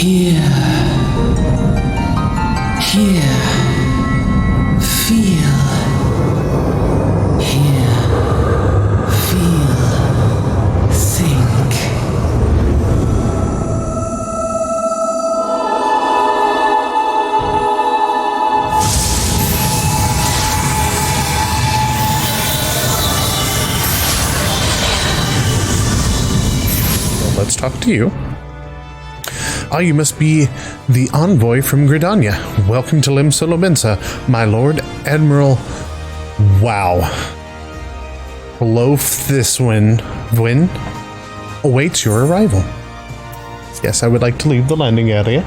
Here. Here. Feel. Here. Feel. Think. Well, let's talk to you. Ah, you must be the envoy from Gridania. Welcome to Limsa Lominsa, my Lord Admiral. Wow. Lofthuswin awaits your arrival. Yes, I would like to leave the landing area.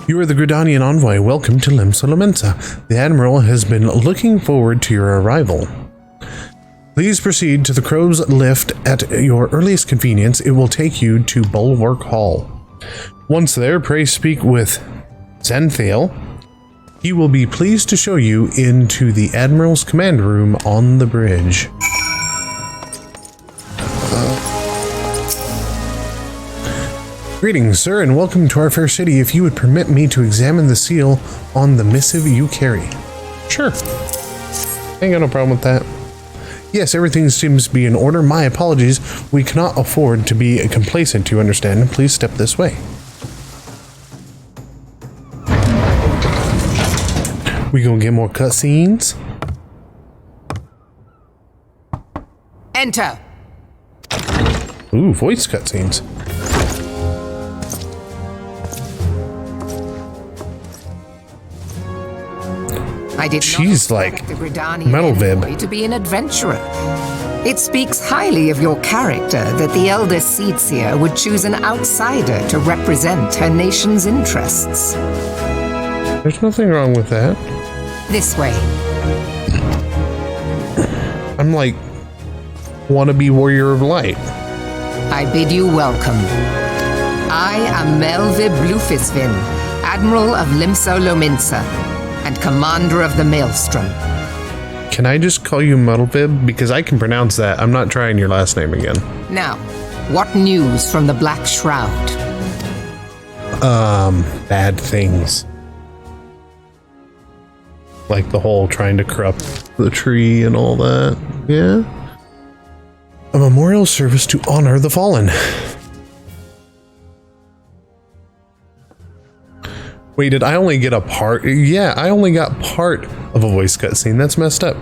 You are the Gridanian envoy. Welcome to Limsa Lominsa. The Admiral has been looking forward to your arrival. Please proceed to the Crow's Lift at your earliest convenience. It will take you to Bulwark Hall. Once there, pray speak with Xanthiel. He will be pleased to show you into the Admiral's command room on the bridge. Greetings, sir, and welcome to our fair city. If you would permit me to examine the seal on the missive you carry. Sure. Ain't got no problem with that. Yes, everything seems to be in order. My apologies. We cannot afford to be complacent, you understand. Please step this way. We gonna get more cutscenes? Enter. Ooh, voice cutscenes. I did She's not like expect the Gridanian Metal Vib. envoy to be an adventurer. It speaks highly of your character that the elder Seedseer would choose an outsider to represent her nation's interests. There's nothing wrong with that. This way. I'm like wannabe warrior of light. I bid you welcome. I am Melvib Lufisvin, Admiral of Limsa Lominsa, and Commander of the Maelstrom. Can I just call you Muddlebib? Because I can pronounce that. I'm not trying your last name again. Now, what news from the Black Shroud? Bad things. Like the whole trying to corrupt the tree and all that. Yeah. A memorial service to honor the fallen. Wait, did I only get a part? Yeah, I only got part of a voice cutscene. That's messed up.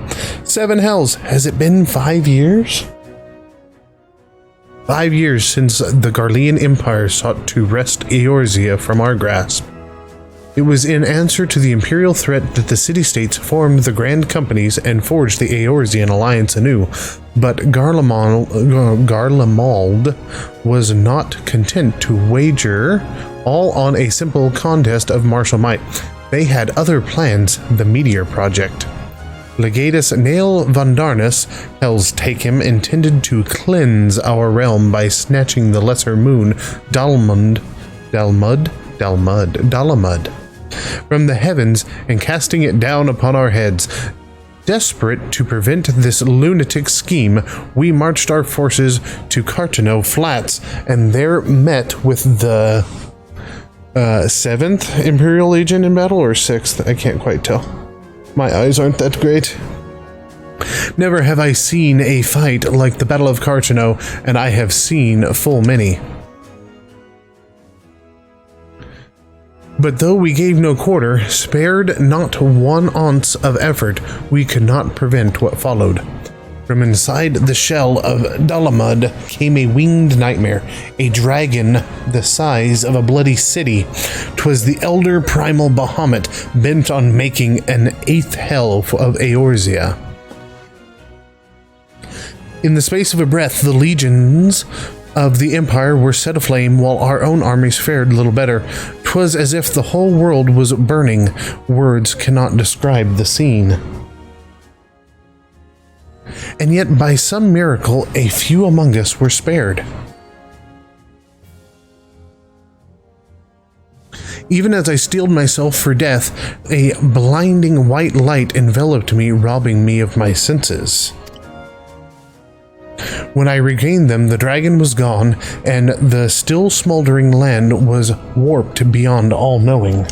Seven hells. Has it been 5 years? 5 years since the Garlean Empire sought to wrest Eorzea from our grasp. It was in answer to the Imperial threat that the city-states formed the Grand Companies and forged the Eorzean alliance anew. But Garlemald was not content to wager all on a simple contest of martial might. They had other plans, the Meteor Project. Legatus Nail Vandarnus, Hell's Take Him, intended to cleanse our realm by snatching the lesser moon, Dalamud, from the heavens and casting it down upon our heads. Desperate to prevent this lunatic scheme, we marched our forces to Cartano Flats and there met with the 7th Imperial Legion in battle, or 6th? I can't quite tell. My eyes aren't that great. Never have I seen a fight like the Battle of Cartano, and I have seen full many. But though we gave no quarter, spared not 1 ounce of effort, we could not prevent what followed. From inside the shell of Dalamud came a winged nightmare, a dragon the size of a bloody city. 'Twas the elder primal Bahamut bent on making an 8th hell of Eorzea. In the space of a breath, the legions of the Empire were set aflame, while our own armies fared little better. 'Twas as if the whole world was burning. Words cannot describe the scene. And yet, by some miracle, a few among us were spared. Even as I steeled myself for death, a blinding white light enveloped me, robbing me of my senses. When I regained them, the dragon was gone, and the still smoldering land was warped beyond all knowing.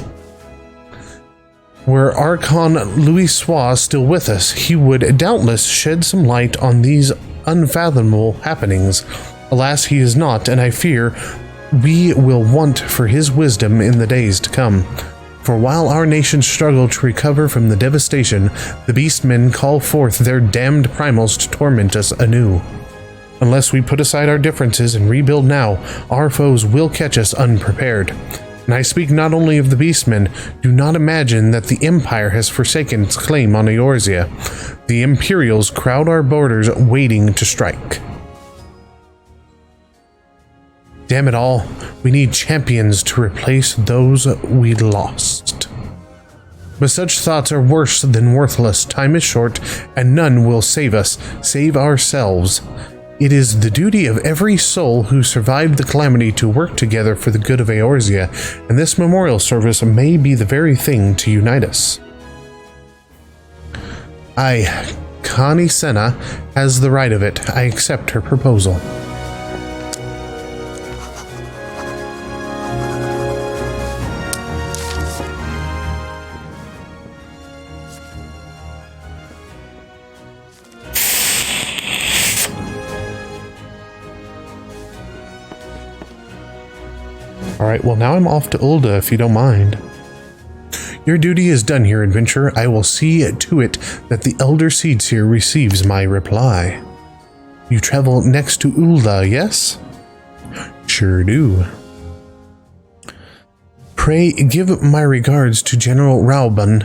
Were Archon Louis Sois still with us, he would doubtless shed some light on these unfathomable happenings. Alas, he is not, and I fear we will want for his wisdom in the days to come. For while our nations struggle to recover from the devastation, the beastmen call forth their damned primals to torment us anew. Unless we put aside our differences and rebuild now, our foes will catch us unprepared. And I speak not only of the beastmen. Do not imagine that the Empire has forsaken its claim on Eorzea. The Imperials crowd our borders waiting to strike. Damn it all, we need champions to replace those we lost. But such thoughts are worse than worthless. Time is short, and none will save us, save ourselves. It is the duty of every soul who survived the calamity to work together for the good of Eorzea, and this memorial service may be the very thing to unite us. Connie Senna has the right of it. I accept her proposal. Alright, well now I'm off to Ulda if you don't mind. Your duty is done here, adventurer. I will see to it that the Elder Seedseer receives my reply. You travel next to Ulda, yes? Sure do. Pray give my regards to General Rauban.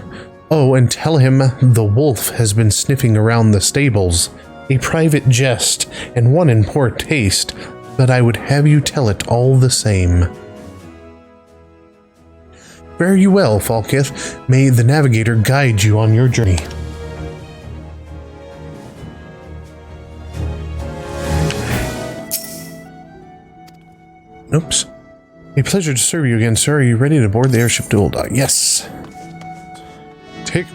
Oh, and tell him the wolf has been sniffing around the stables. A private jest, and one in poor taste, but I would have you tell it all the same. Fare you well, Falkith. May the navigator guide you on your journey. Oops. A pleasure to serve you again, sir. Are you ready to board the airship to Ulda? Yes. Take...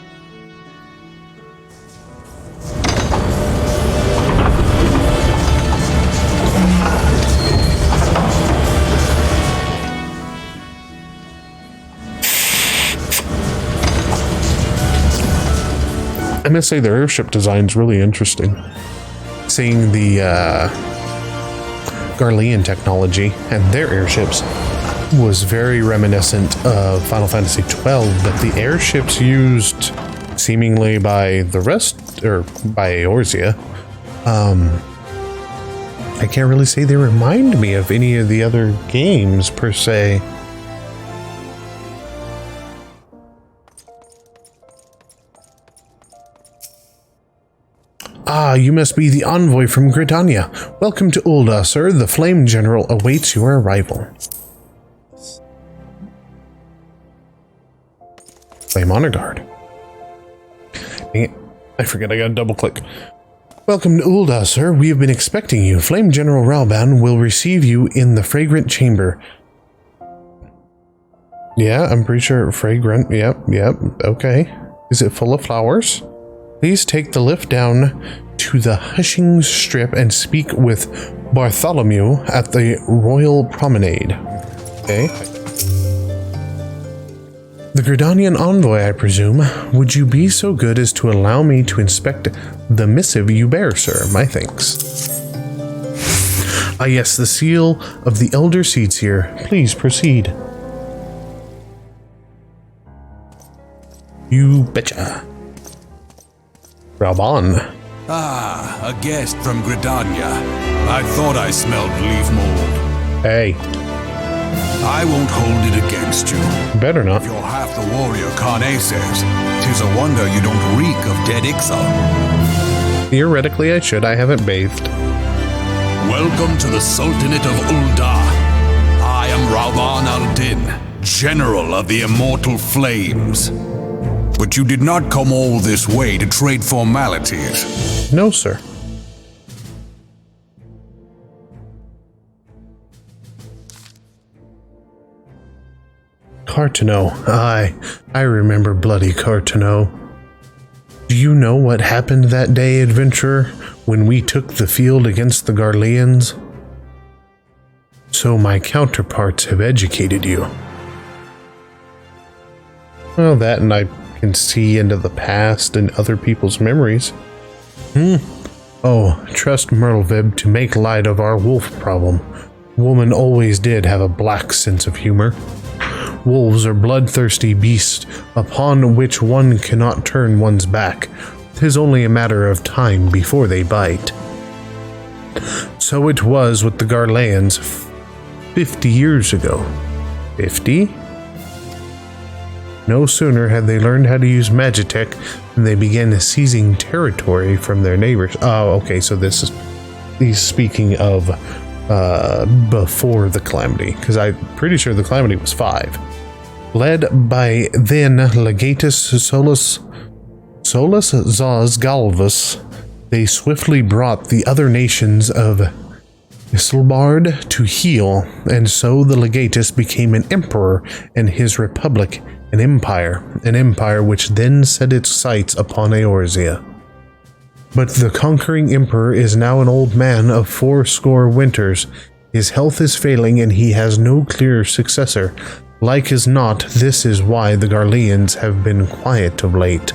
I must say their airship design is really interesting. Seeing the Garlean technology and their airships was very reminiscent of Final Fantasy XII, but the airships used seemingly by the rest, or by Eorzea, I can't really say they remind me of any of the other games per se. Ah, you must be the envoy from Gridania. Welcome to Ulda, sir. The Flame General awaits your arrival. Flame Honor Guard. Dang it. I forget I gotta double click. Welcome to Ulda, sir. We have been expecting you. Flame General Rauban will receive you in the Fragrant Chamber. Yeah, I'm pretty sure fragrant. Yep, okay. Is it full of flowers? Please take the lift down to the Hushing Strip and speak with Bartholomew at the Royal Promenade. Okay. The Gridanian envoy, I presume. Would you be so good as to allow me to inspect the missive you bear, sir? My thanks. Ah, yes, the seal of the Elder Seedseer. Please proceed. You betcha. Rauban. Ah, a guest from Gridania. I thought I smelled leaf mold. Hey. I won't hold it against you. Better not. If you're half the warrior Kane says, 'tis a wonder you don't reek of dead XIV. Theoretically, I should. I haven't bathed. Welcome to the Sultanate of Ulda. I am Rauban al-Din, General of the Immortal Flames. But you did not come all this way to trade formalities. No, sir. Cartano. I remember bloody Cartano. Do you know what happened that day, adventurer? when we took the field against the Garleans. So my counterparts have educated you. Well, that and I can see into the past and other people's memories. Oh, trust Merlvib to make light of our wolf problem. Woman always did have a black sense of humor. Wolves are bloodthirsty beasts upon which one cannot turn one's back. 'Tis only a matter of time before they bite. So it was with the Garleans 50 years ago. 50? No sooner had they learned how to use Magitech than they began seizing territory from their neighbors. Oh, okay, so he's speaking of before the Calamity, because I'm pretty sure the Calamity was 5. Led by then Legatus Solus Zaz Galvus, they swiftly brought the other nations of Isilbard to heel, and so the Legatus became an emperor and his republic an empire which then set its sights upon Eorzea. But the conquering emperor is now an old man of 80 winters. His health is failing and he has no clear successor. Like as not, this is why the Garleans have been quiet of late.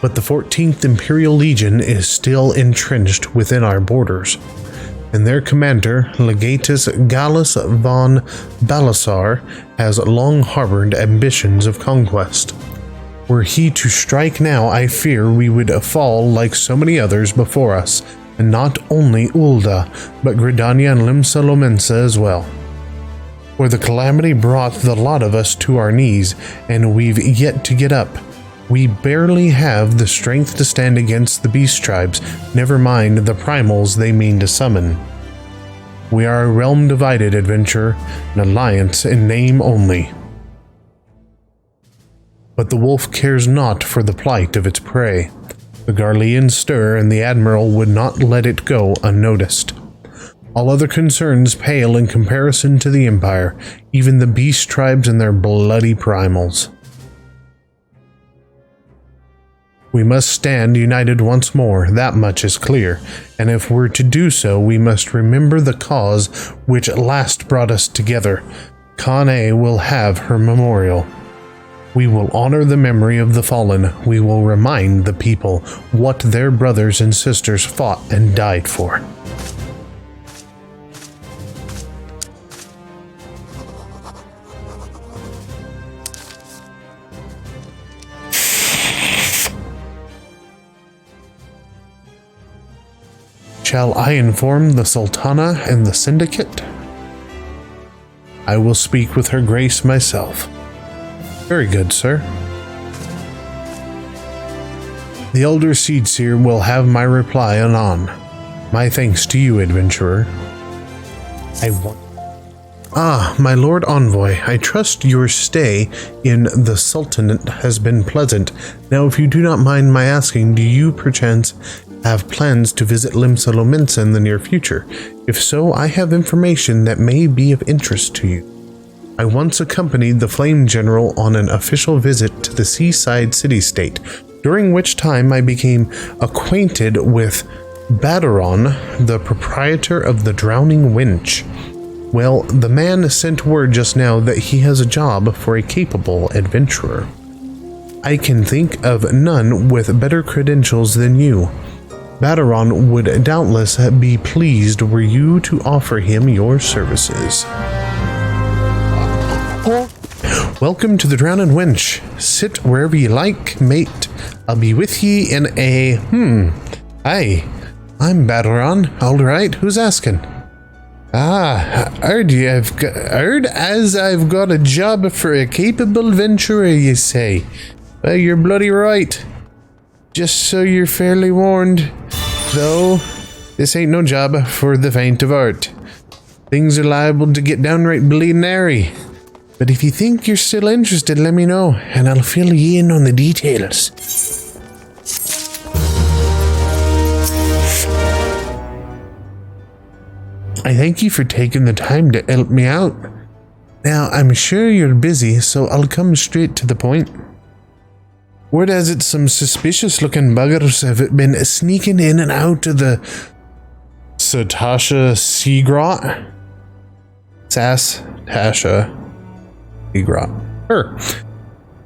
But the 14th Imperial Legion is still entrenched within our borders, and their commander, Legatus Gallus von Balasar, has long harbored ambitions of conquest. Were he to strike now, I fear we would fall like so many others before us, and not only Ulda, but Gridania and Limsa Lomensa as well. For the Calamity brought the lot of us to our knees, and we've yet to get up. We barely have the strength to stand against the beast tribes, never mind the primals they mean to summon. We are a realm divided, adventurer, an alliance in name only. But the wolf cares not for the plight of its prey. The Garleans stir, and the Admiral would not let it go unnoticed. All other concerns pale in comparison to the Empire, even the beast tribes and their bloody primals. We must stand united once more, that much is clear, and if we're to do so, we must remember the cause which last brought us together. Kane will have her memorial. We will honor the memory of the fallen. We will remind the people what their brothers and sisters fought and died for. Shall I inform the Sultana and the Syndicate? I will speak with her grace myself. Very good, sir. The Elder Seedseer will have my reply anon. My thanks to you, adventurer. My Lord Envoy, I trust your stay in the Sultanate has been pleasant. Now, if you do not mind my asking, do you perchance have plans to visit Limsa Lomensa in the near future? If so, I have information that may be of interest to you. I once accompanied the Flame General on an official visit to the seaside city-state, during which time I became acquainted with Badaron, the proprietor of the Drowning Winch. Well, the man sent word just now that he has a job for a capable adventurer. I can think of none with better credentials than you. Badaron would doubtless be pleased were you to offer him your services. Welcome to the Drowning Wench. Sit wherever you like, mate. I'll be with ye in a... Hi, I'm Badaron. All right, who's asking? Heard as I've got a job for a capable adventurer, you say. Well, you're bloody right. Just so you're fairly warned. Though, this ain't no job for the faint of heart. Things are liable to get downright bleeding airy. But if you think you're still interested, let me know, and I'll fill you in on the details. I thank you for taking the time to help me out. Now, I'm sure you're busy, so I'll come straight to the point. Word has it some suspicious-looking buggers have been sneaking in and out of the Satasha Seagrot. Tasha Seagrot. Her.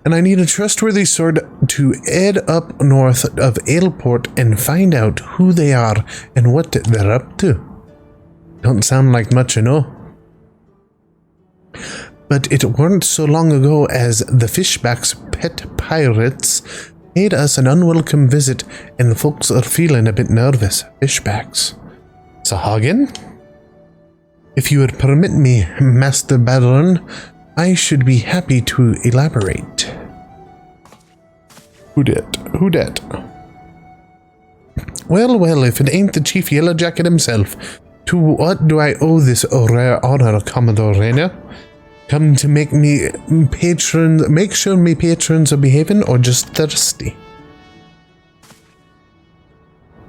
And I need a trustworthy sword to head up north of Ailport and find out who they are and what they're up to. Don't sound like much, you know. But it weren't so long ago as the Fishback's pet pirates paid us an unwelcome visit, and the folks are feeling a bit nervous. Fishbacks. Sahagin? If you would permit me, Master Baron, I should be happy to elaborate. Who dat? Well, if it ain't the Chief Yellowjacket himself, to what do I owe this rare honor, Commodore Rainer? Come to make sure me patrons are behaving, or just thirsty?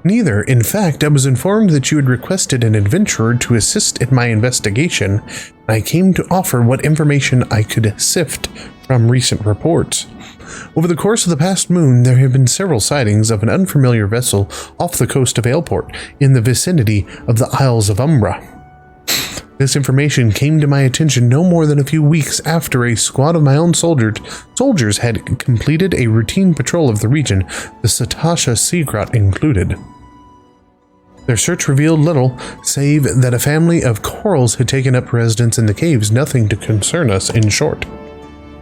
Neither. In fact, I was informed that you had requested an adventurer to assist in my investigation. I came to offer what information I could sift from recent reports. Over the course of the past moon, there have been several sightings of an unfamiliar vessel off the coast of Ailport, in the vicinity of the Isles of Umbra. This information came to my attention no more than a few weeks after a squad of my own soldiers had completed a routine patrol of the region, the Satasha Seagrot included. Their search revealed little, save that a family of corals had taken up residence in the caves, nothing to concern us, in short.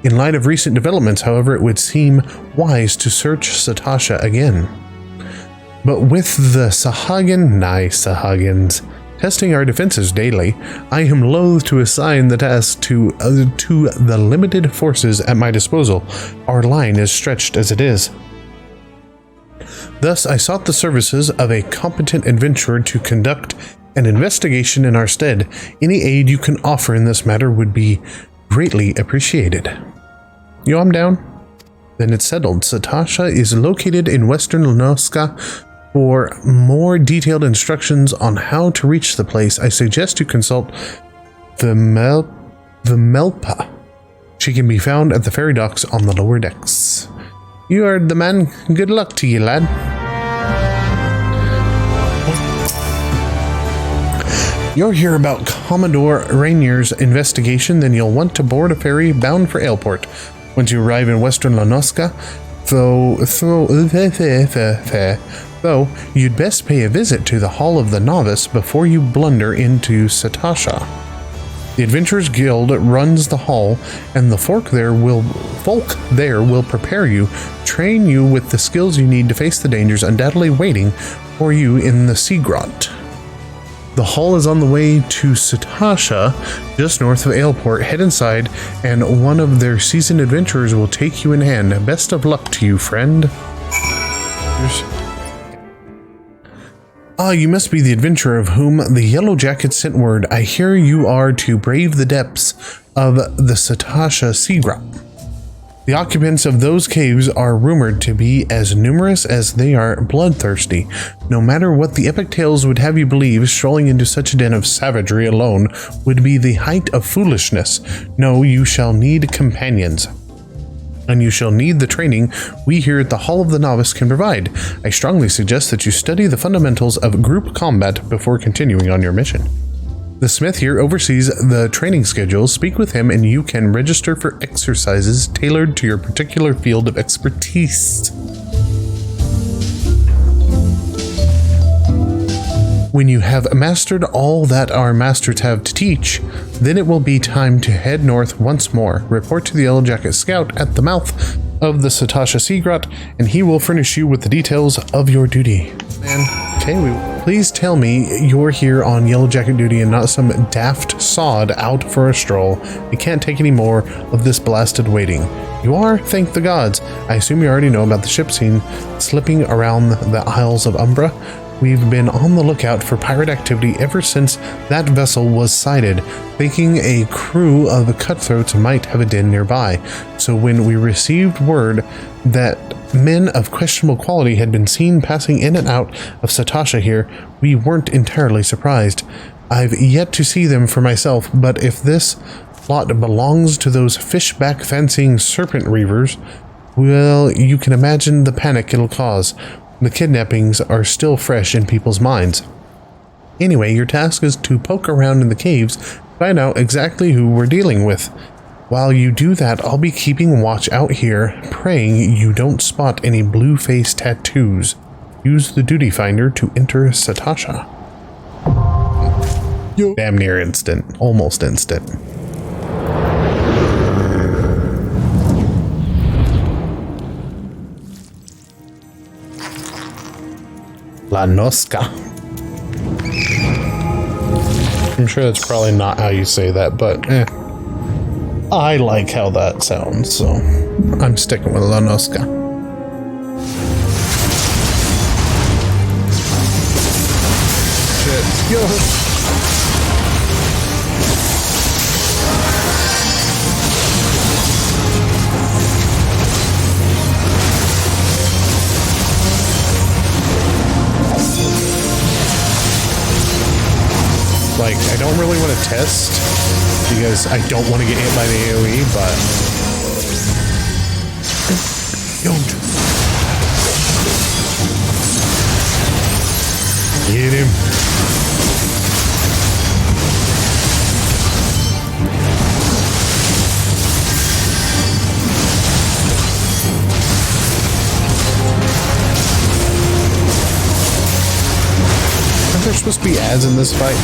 In light of recent developments, however, it would seem wise to search Satasha again. But with the Sahagins, testing our defenses daily, I am loath to assign the task to the limited forces at my disposal. Our line is stretched as it is. Thus, I sought the services of a competent adventurer to conduct an investigation in our stead. Any aid you can offer in this matter would be greatly appreciated. Yo, I'm down. Then it's settled. Satasha is located in western Lanoska. For more detailed instructions on how to reach the place, I suggest you consult the Melpa. She can be found at the ferry docks on the lower decks. You heard the man. Good luck to you, lad. You'll hear about Commodore Rainier's investigation, then you'll want to board a ferry bound for Ailport. Once you arrive in western Lanoska, though you'd best pay a visit to the Hall of the Novice before you blunder into Satasha. The Adventurers Guild runs the hall, and the folk there will prepare you, train you with the skills you need to face the dangers undoubtedly waiting for you in the Seagrot. The hall is on the way to Satasha, just north of Ailport. Head inside, and one of their seasoned adventurers will take you in hand. Best of luck to you, friend. You must be the adventurer of whom the Yellow Jacket sent word. I hear you are to brave the depths of the Satasha Seagrot. The occupants of those caves are rumored to be as numerous as they are bloodthirsty. No matter what the epic tales would have you believe, strolling into such a den of savagery alone would be the height of foolishness. No, you shall need companions. And you shall need the training we here at the Hall of the Novice can provide. I strongly suggest that you study the fundamentals of group combat before continuing on your mission. The smith here oversees the training schedule. Speak with him and you can register for exercises tailored to your particular field of expertise. When you have mastered all that our masters have to teach, then it will be time to head north once more. Report to the Yellow Jacket Scout at the mouth of the Satasha Seagrot, and he will furnish you with the details of your duty. Okay, please tell me you're here on Yellow Jacket duty and not some daft sod out for a stroll. We can't take any more of this blasted waiting. You are? Thank the gods. I assume you already know about the ship seen slipping around the Isles of Umbra. We've been on the lookout for pirate activity ever since that vessel was sighted, thinking a crew of cutthroats might have a den nearby. So when we received word that men of questionable quality had been seen passing in and out of Satasha here, we weren't entirely surprised. I've yet to see them for myself, but if this plot belongs to those fishback fancying serpent reavers, Well, you can imagine the panic it'll cause. The kidnappings are still fresh in people's minds. Anyway, your task is to poke around in the caves, find out exactly who we're dealing with. While you do that, I'll be keeping watch out here, praying you don't spot any blue face tattoos. Use the duty finder to enter Satasha. Damn near instant. Almost instant. La Nosca. I'm sure that's probably not how you say that, but I like how that sounds, so I'm sticking with La Nosca. Shit. Yo. Like, I don't really want to test because I don't want to get hit by the AoE, but don't get him. Aren't there supposed to be ads in this fight?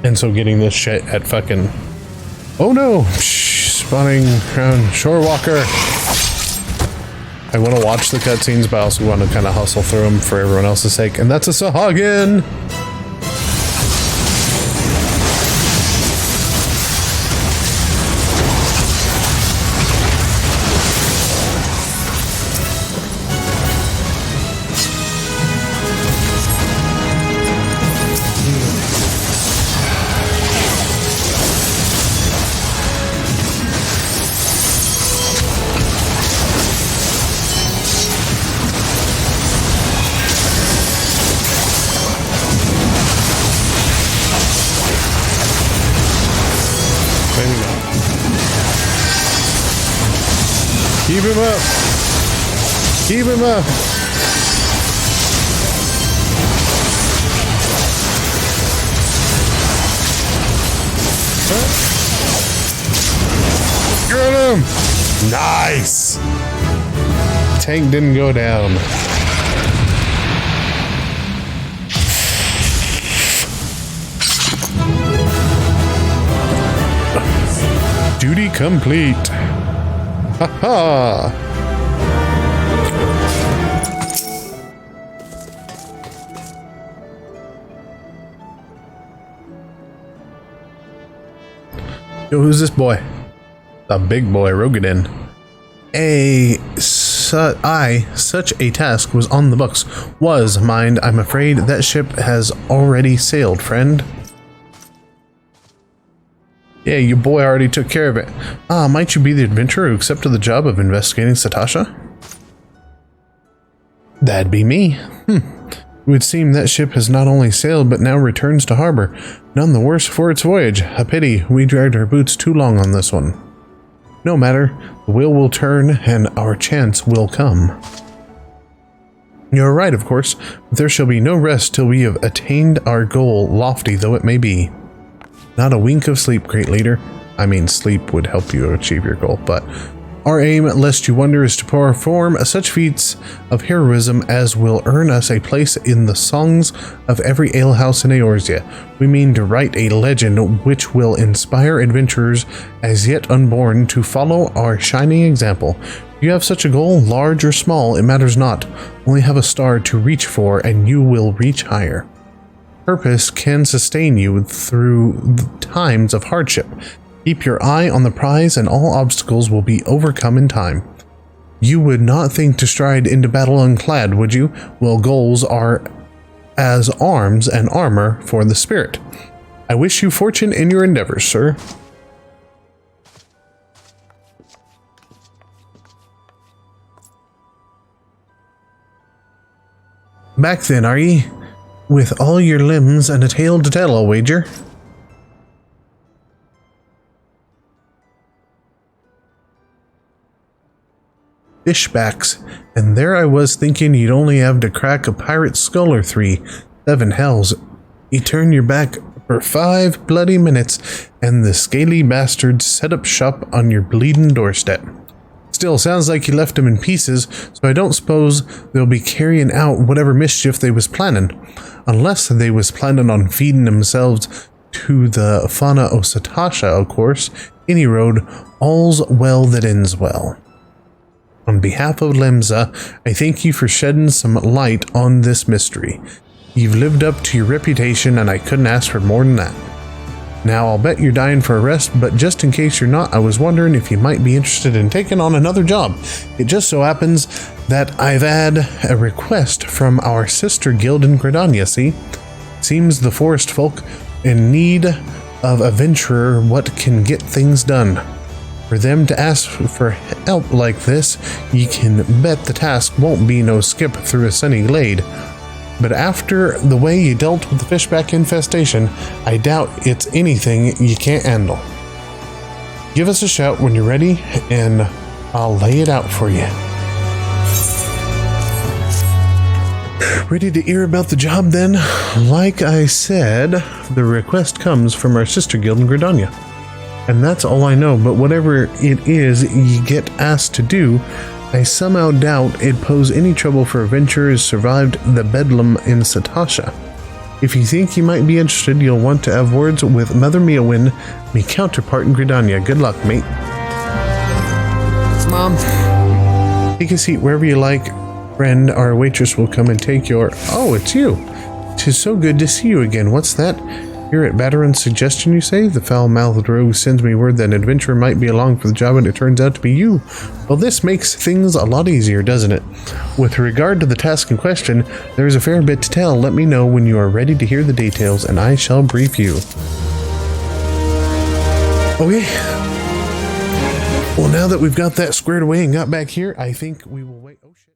And so getting this shit at fucking... Oh no! Spawning around Shorewalker. I want to watch the cutscenes, but I also want to kind of hustle through them for everyone else's sake. And that's a Sahagin! Keep him up! Keep him up! Get him! Nice! Tank didn't go down. Duty complete. Ha-ha! Yo, who's this boy? The big boy, Rogadin. Such a task was on the books. Mind, I'm afraid that ship has already sailed, friend. Yeah, your boy already took care of it. Ah, might you be the adventurer who accepted the job of investigating Satasha? That'd be me. It would seem that ship has not only sailed, but now returns to harbor. None the worse for its voyage. A pity, we dragged our boots too long on this one. No matter, the wheel will turn, and our chance will come. You're right, of course, but there shall be no rest till we have attained our goal, lofty though it may be. Not a wink of sleep, great leader. I mean, sleep would help you achieve your goal, but our aim, lest you wonder, is to perform such feats of heroism as will earn us a place in the songs of every alehouse in Eorzea. We mean to write a legend which will inspire adventurers as yet unborn to follow our shining example. You have such a goal, large or small, it matters not. Only have a star to reach for, and you will reach higher. Purpose can sustain you through times of hardship. Keep your eye on the prize, and all obstacles will be overcome in time. You would not think to stride into battle unclad, would you? Well, goals are as arms and armor for the spirit. I wish you fortune in your endeavors, sir. Back then, are ye? With all your limbs and a tale to tell, I'll wager. Fishbacks, and there I was thinking you'd only have to crack a pirate's skull or three. 7 hells. You turn your back for 5 bloody minutes, and the scaly bastards set up shop on your bleeding doorstep. Still, sounds like you left them in pieces, so I don't suppose they'll be carrying out whatever mischief they was planning. Unless they was planning on feeding themselves to the fauna of Satasha, of course. Any road, all's well that ends well. On behalf of Lemza, I thank you for shedding some light on this mystery. You've lived up to your reputation, and I couldn't ask for more than that. Now, I'll bet you're dying for a rest, but just in case you're not, I was wondering if you might be interested in taking on another job. It just so happens that I've had a request from our sister guild in Gridania, see? Seems the forest folk in need of a venturer what can get things done. For them to ask for help like this, you can bet the task won't be no skip through a sunny glade. But after the way you dealt with the fishback infestation, I doubt it's anything you can't handle. Give us a shout when you're ready, and I'll lay it out for you. Ready to hear about the job then? Like I said, the request comes from our sister guild in Gridania. And that's all I know, but whatever it is you get asked to do, I somehow doubt it'd pose any trouble for adventurers survived the bedlam in Satasha. If you think you might be interested, you'll want to have words with Mother Miawin, me counterpart in Gridania. Good luck, mate. Mom. Take a seat wherever you like. Friend, our waitress will come and take your... Oh, it's you. 'Tis so good to see you again. What's that? Here at Bateran's suggestion, you say? The foul-mouthed rogue sends me word that an adventurer might be along for the job, and it turns out to be you. Well, this makes things a lot easier, doesn't it? With regard to the task in question, there is a fair bit to tell. Let me know when you are ready to hear the details, and I shall brief you. Okay. Well, now that we've got that squared away and got back here, I think we will wait. Oh, shit.